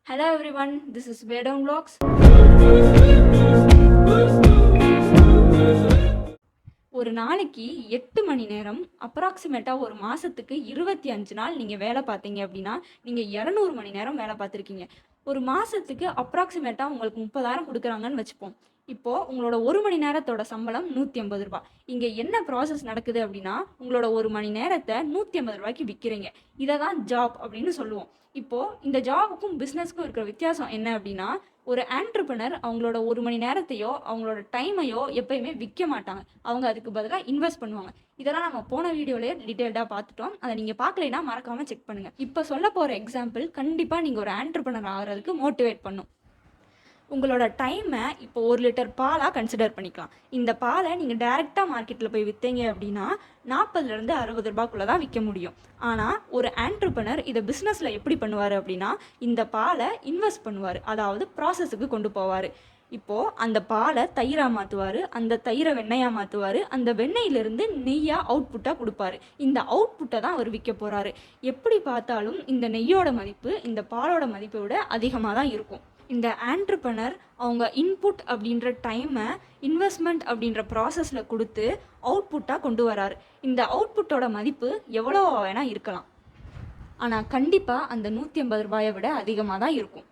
Hello everyone, this is Vedam Vlogs. ஒரு நாளைக்கு 8 மணி நேரம் அப்ராக்சிமேட்டாக ஒரு மாதத்துக்கு 25 நாள் நீங்கள் வேலை பார்த்தீங்க அப்படின்னா நீங்கள் 200 மணி நேரம் வேலை பார்த்துருக்கீங்க. ஒரு மாதத்துக்கு அப்ராக்சிமேட்டாக உங்களுக்கு 30,000 கொடுக்குறாங்கன்னு வச்சுப்போம். இப்போது உங்களோட ஒரு மணி நேரத்தோட சம்பளம் 150 ரூபா. இங்கே என்ன ப்ராசஸ் நடக்குது அப்படின்னா உங்களோட ஒரு மணி நேரத்தை 150 ரூபாய்க்கு விற்கிறீங்க. இதை தான் ஜாப் அப்படின்னு சொல்லுவோம். இப்போது இந்த ஜாபுக்கும் பிஸ்னஸ்க்கும் இருக்கிற வித்தியாசம் என்ன அப்படின்னா, ஒரு ஆண்டர்பிரனர் அவங்களோட ஒரு மணி நேரத்தையோ அவங்களோட டைமையோ எப்பயுமே விற்க மாட்டாங்க. அவங்க அதுக்கு பதிலாக இன்வெஸ்ட் பண்ணுவாங்க. இதெல்லாம் நம்ம போன வீடியோலேயே டீட்டெயில்டாக பார்த்துட்டோம். அதை நீங்கள் பார்க்கலைன்னா மறக்காமல் செக் பண்ணுங்கள். இப்போ சொல்ல போகிற எக்ஸாம்பிள் கண்டிப்பாக நீங்கள் ஒரு ஆண்டர்பிரனர் ஆகிறதுக்கு மோட்டிவேட் பண்ணும். உங்களோட டைமை இப்போ 1 லிட்டர் பாலாக கன்சிடர் பண்ணிக்கலாம். இந்த பாலை நீங்கள் டைரெக்டாக மார்க்கெட்டில் போய் விற்றீங்க அப்படின்னா 40லேருந்து 60 ரூபாய்க்குள்ளே தான் விற்க முடியும். ஆனால் ஒரு ஆண்டர்பிரனர் இதை பிஸ்னஸில் எப்படி பண்ணுவார் அப்படின்னா, இந்த பாலை இன்வெஸ்ட் பண்ணுவார், அதாவது ப்ராசஸுக்கு கொண்டு போவார். இப்போது அந்த பாலை தயிராக மாற்றுவார், அந்த தயிரை வெண்ணெயாக மாற்றுவார், அந்த வெண்ணெயிலிருந்து நெய்யாக அவுட்புட்டாக கொடுப்பாரு. இந்த அவுட்புட்டை தான் அவர் விற்க போகிறாரு. எப்படி பார்த்தாலும் இந்த நெய்யோட மதிப்பு இந்த பாலோட மதிப்பை விட அதிகமாக தான் இருக்கும். இந்த ஆண்டர்பிரனர் அவங்க இன்புட் அப்படின்ற டைமை இன்வெஸ்ட்மெண்ட் அப்படின்ற ப்ராசஸில் கொடுத்து அவுட்புட்டாக கொண்டு வராரு. இந்த அவுட்புட்டோட மதிப்பு எவ்வளோ வேணால் இருக்கலாம், ஆனால் கண்டிப்பாக அந்த 150 ரூபாயை விட அதிகமாக தான் இருக்கும்.